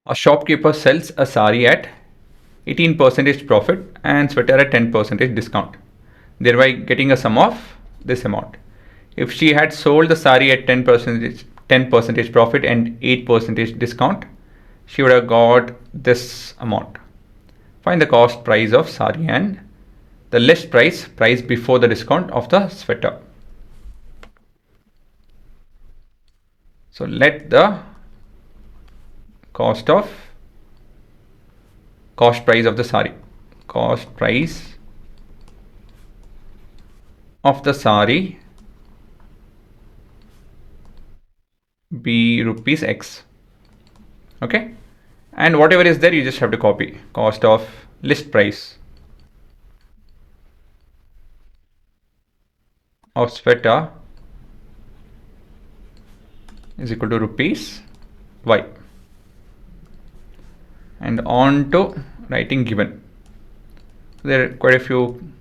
A shopkeeper sells a sari at 18% profit and sweater at 10% discount, thereby getting a sum of this amount. If she had sold the sari at 10% profit and 8% discount, she would have got this amount. Find the cost price of sari and the list price before the discount of the sweater. So let the cost price of the sari, cost price of the sari be rupees X. Okay, and whatever is there you just have to copy. Cost of list price of sweater is equal to rupees Y, and on to writing given. There are quite a few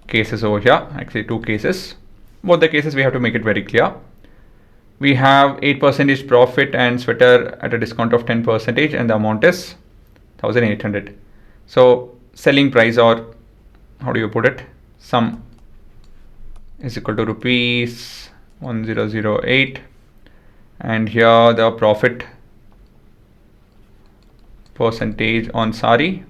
cases over here, actually 2 cases. Both the cases we have to make it very clear. We have 8% profit and sweater at a discount of 10%, and the amount is 1800. So selling price, or how do you put it, sum, is equal to rupees 1008, and here the profit percentage on sari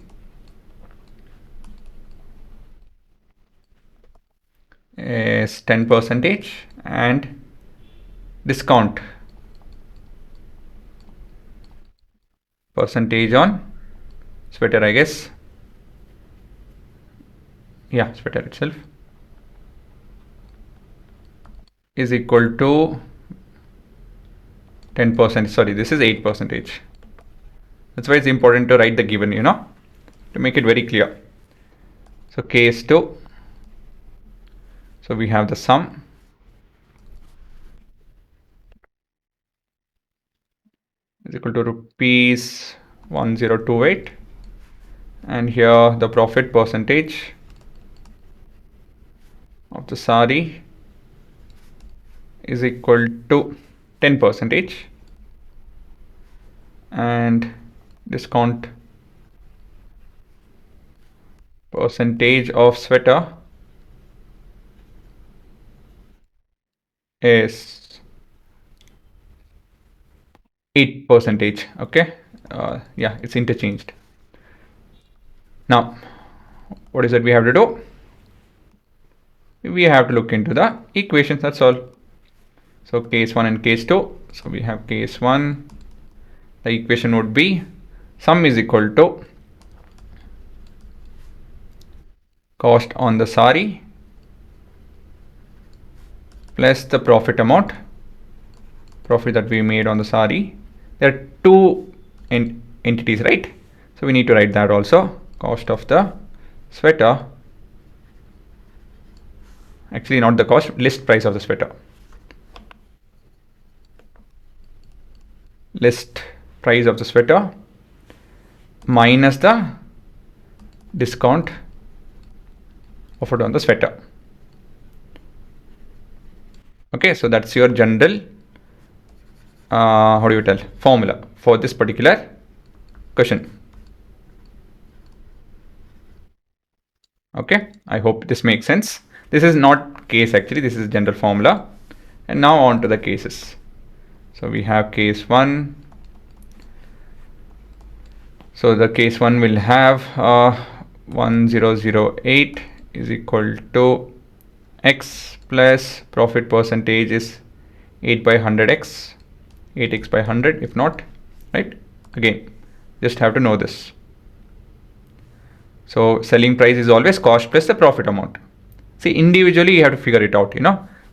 is 10%, and discount percentage on sweater, I guess, yeah, sweater itself, is equal to 10%. Sorry, this is 8%. That's why it's important to write the given, to make it very clear. So case 2. So we have the sum is equal to rupees 1028, and here the profit percentage of the sari is equal to 10%, and discount percentage of sweater is 8%. Okay, yeah, it's interchanged. Now what is it we have to do? We have to look into the equations, that's all. So case 1 and case 2. So we have case 1, the equation would be sum is equal to cost on the sari plus the profit amount, profit that we made on the sari. There are 2 entities, right? So we need to write that also. Cost of the sweater, actually not the cost, list price of the sweater, list price of the sweater minus the discount offered on the sweater. Okay, so that's your general formula for this particular question. Okay, I hope this makes sense. This is not case, actually this is general formula. And now on to the cases. So we have case 1. So the case 1 will have 1008 is equal to X plus profit percentage is 8 by 100x, 8x by 100 if not, right? Again, just have to know this. So selling price is always cost plus the profit amount. See, individually you have to figure it out,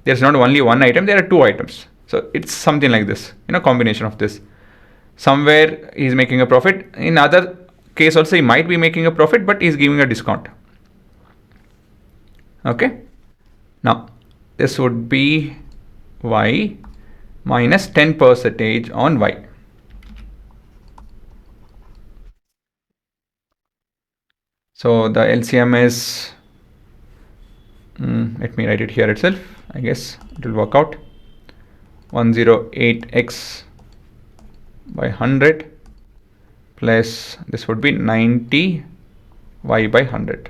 there's not only one item, there are 2 items. So it's something like this, combination of this. Somewhere he's making a profit, in other case also he might be making a profit, but he's giving a discount. Okay, now this would be Y minus 10% on Y. So the LCM is, let me write it here itself, I guess it will work out. 108x by 100 plus this would be 90 y by 100.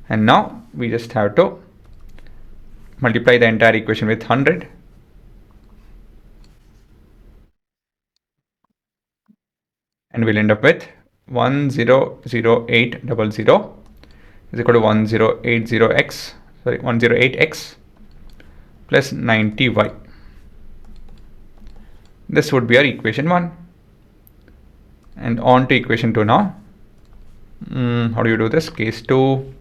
And now we just have to multiply the entire equation with 100. And we'll end up with 100800 is equal to 108x plus 90y. This would be our equation 1. And on to equation 2 now. How do you do this? Case 2.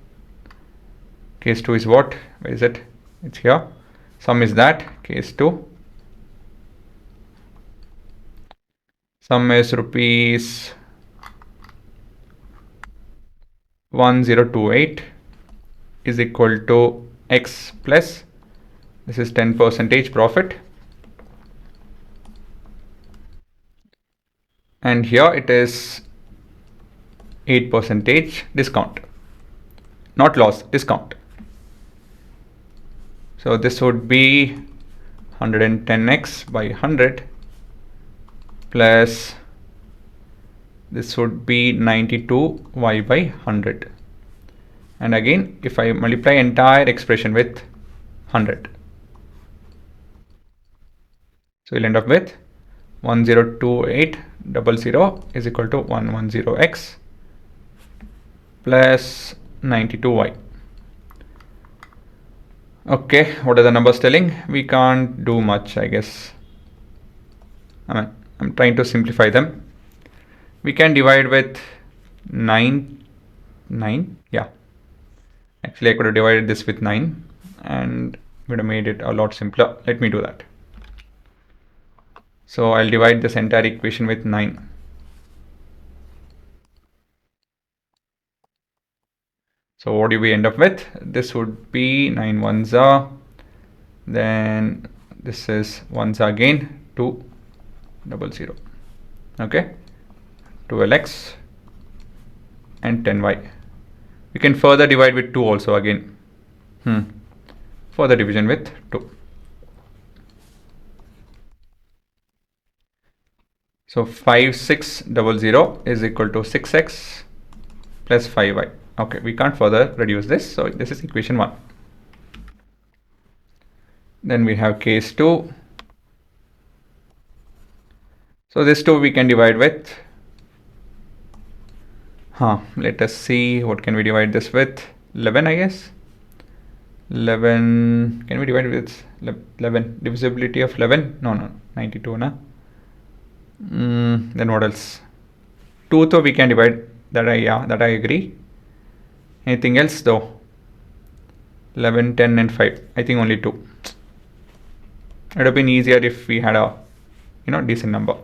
Case 2 is what? Where is it? It's here. Sum is that. Case 2. Sum is rupees 1028 is equal to x plus, this is 10% profit, and here it is 8% discount, not loss, discount. So this would be 110x by 100 plus this would be 92y by 100. And again, if I multiply entire expression with 100, so we'll end up with 102800 is equal to 110x plus 92y. Okay, what are the numbers telling? We can't do much, I guess. I'm trying to simplify them. We can divide with 9. Yeah. Actually, I could have divided this with 9 and would have made it a lot simpler. Let me do that. So I'll divide this entire equation with 9. So what do we end up with? This would be 9 ones are, then this is ones are again 200. Okay, 12x and 10y. We can further divide with 2 also again. Further division with 2. So 5600 is equal to 6x plus 5y. Okay, we can't further reduce this. So this is equation 1. Then we have case 2. So this 2 we can divide with. Let us see, what can we divide this with? 11, I guess. 11, can we divide with 11? Divisibility of 11? No, 92, na? Then what else? 2 though we can divide, that I agree. Anything else though? 11, 10 and 5. I think only 2. It would have been easier if we had a decent number.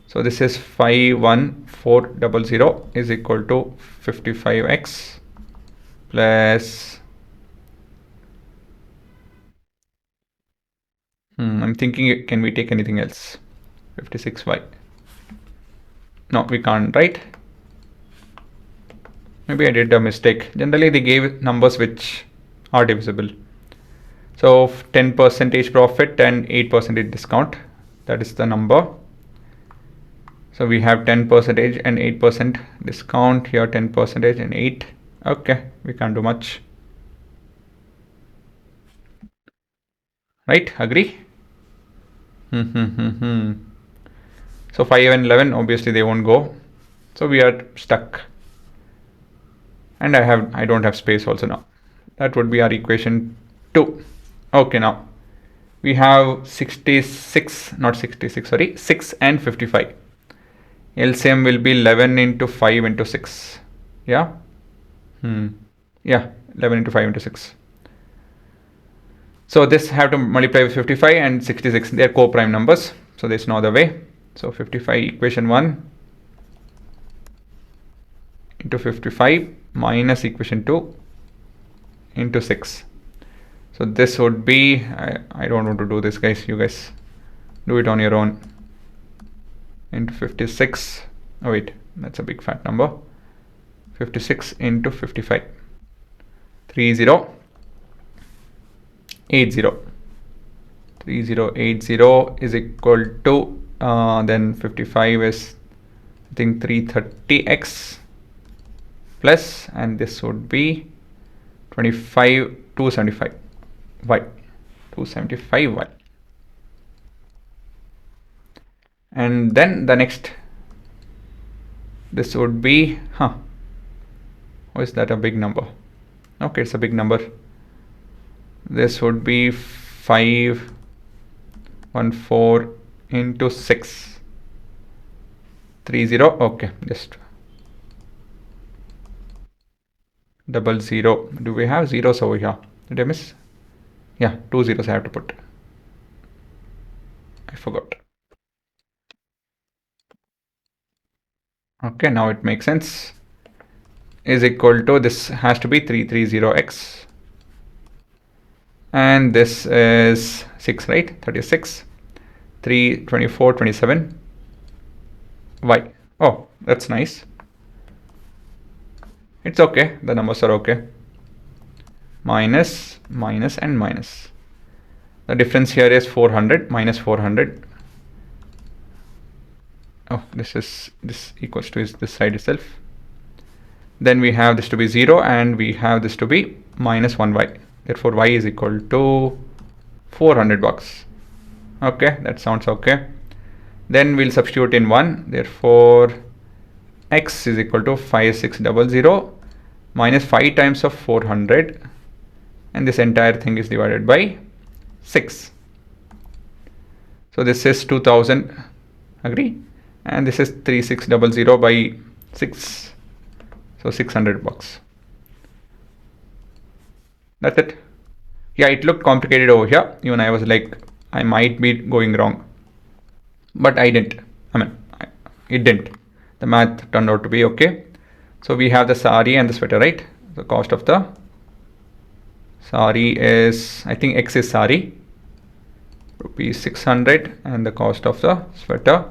So this is 51400 is equal to 55x plus I'm thinking, can we take anything else? 56y. No, we can't, right? Maybe I did a mistake. Generally they gave numbers which are divisible. So 10% profit and 8% discount, that is the number. So we have 10% and 8% discount here, 10% and 8. Okay, we can't do much. Right, agree? So 5 and 11 obviously they won't go. So we are stuck. And I don't have space also now. That would be our equation 2. Okay, now we have 6 and 55. LCM will be 11 into 5 into 6. Yeah? Yeah, 11 into 5 into 6. So this have to multiply with 55 and 66. They are co-prime numbers. So there's no other way. So 55 equation 1 into 55 minus equation 2 into 6. So this would be, I don't want to do this, guys. You guys do it on your own. Into 56. Oh wait, that's a big fat number. 56 into 55. 3080. 3080 is equal to then 55 is I think 330x plus, and this would be 275y. 275y. And then the next, this would be, oh, is that a big number? Okay, it's a big number. This would be 514 into 630. Okay, just 00. Do we have zeros over here? Did I miss? Yeah, 2 zeros I have to put. I forgot. Okay, now it makes sense. Is equal to, this has to be 330x. And this is 6, right? 36. 324, 27. Y. Oh, that's nice. It's okay. The numbers are okay. Minus, minus, and minus. The difference here is 400 minus 400. Oh, this equals to this side itself. Then we have this to be 0 and we have this to be minus 1y. Therefore, y is equal to 400 bucks. Okay, that sounds okay. Then we'll substitute in 1. Therefore, x is equal to 5600 minus 5 times of 400. And this entire thing is divided by 6. So this is 2000. Agree? And this is 3600 by 6. So 600 bucks. That's it. Yeah, it looked complicated over here. Even I was like, I might be going wrong. But I didn't. It didn't. The math turned out to be okay. So we have the sari and the sweater, right? The cost of the sari is, I think X is sari, rupees 600, and the cost of the sweater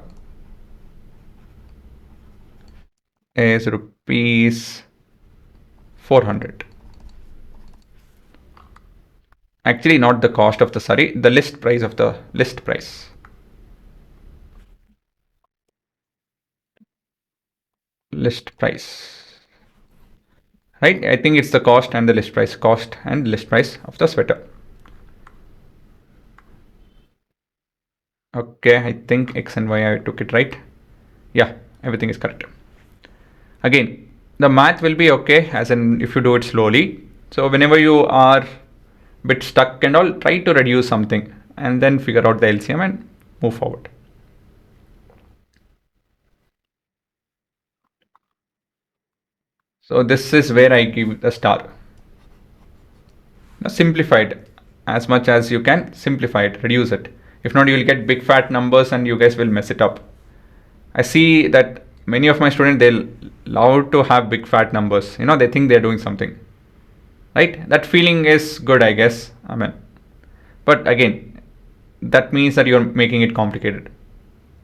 is rupees 400. Actually, not the cost of the sari, the list price of the list price. List price. Right? I think it's the cost and the list price. Cost and list price of the sweater. Okay, I think X and Y I took it right. Yeah, everything is correct. Again, the math will be okay as in if you do it slowly. So whenever you are a bit stuck and all, try to reduce something and then figure out the LCM and move forward. So this is where I give the star. Now simplify it as much as you can. Simplify it, reduce it. If not, you will get big fat numbers and you guys will mess it up. I see that many of my students, they love to have big fat numbers. You know, they think they're doing something. Right? That feeling is good, I guess. But again, that means that you're making it complicated.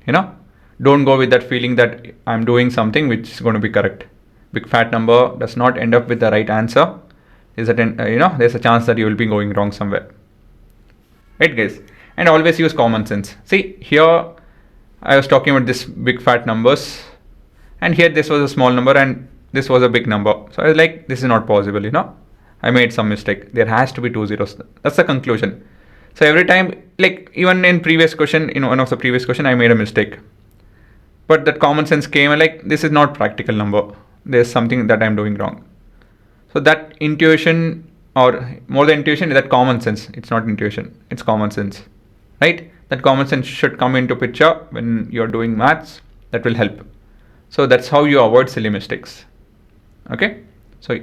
You know, don't go with that feeling that I'm doing something which is going to be correct. Big fat number does not end up with the right answer. There's a chance that you will be going wrong somewhere. Right, guys? And always use common sense. See, here I was talking about this big fat numbers, and here this was a small number and this was a big number. So I was like, this is not possible, you know. I made some mistake. There has to be 2 zeros. That's the conclusion. So every time, like even in previous question, in one of the previous question, I made a mistake. But that common sense came and like, this is not practical number. There's something that I'm doing wrong. So that intuition, or more than intuition, is that common sense. It's not intuition, it's common sense, right? That common sense should come into picture when you're doing maths. That will help. So that's how you avoid silly mistakes. Okay, so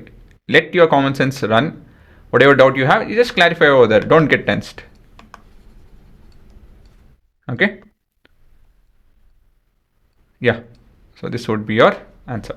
let your common sense run. Whatever doubt you have, you just clarify over there. Don't get tensed. Okay, yeah, so this would be your answer.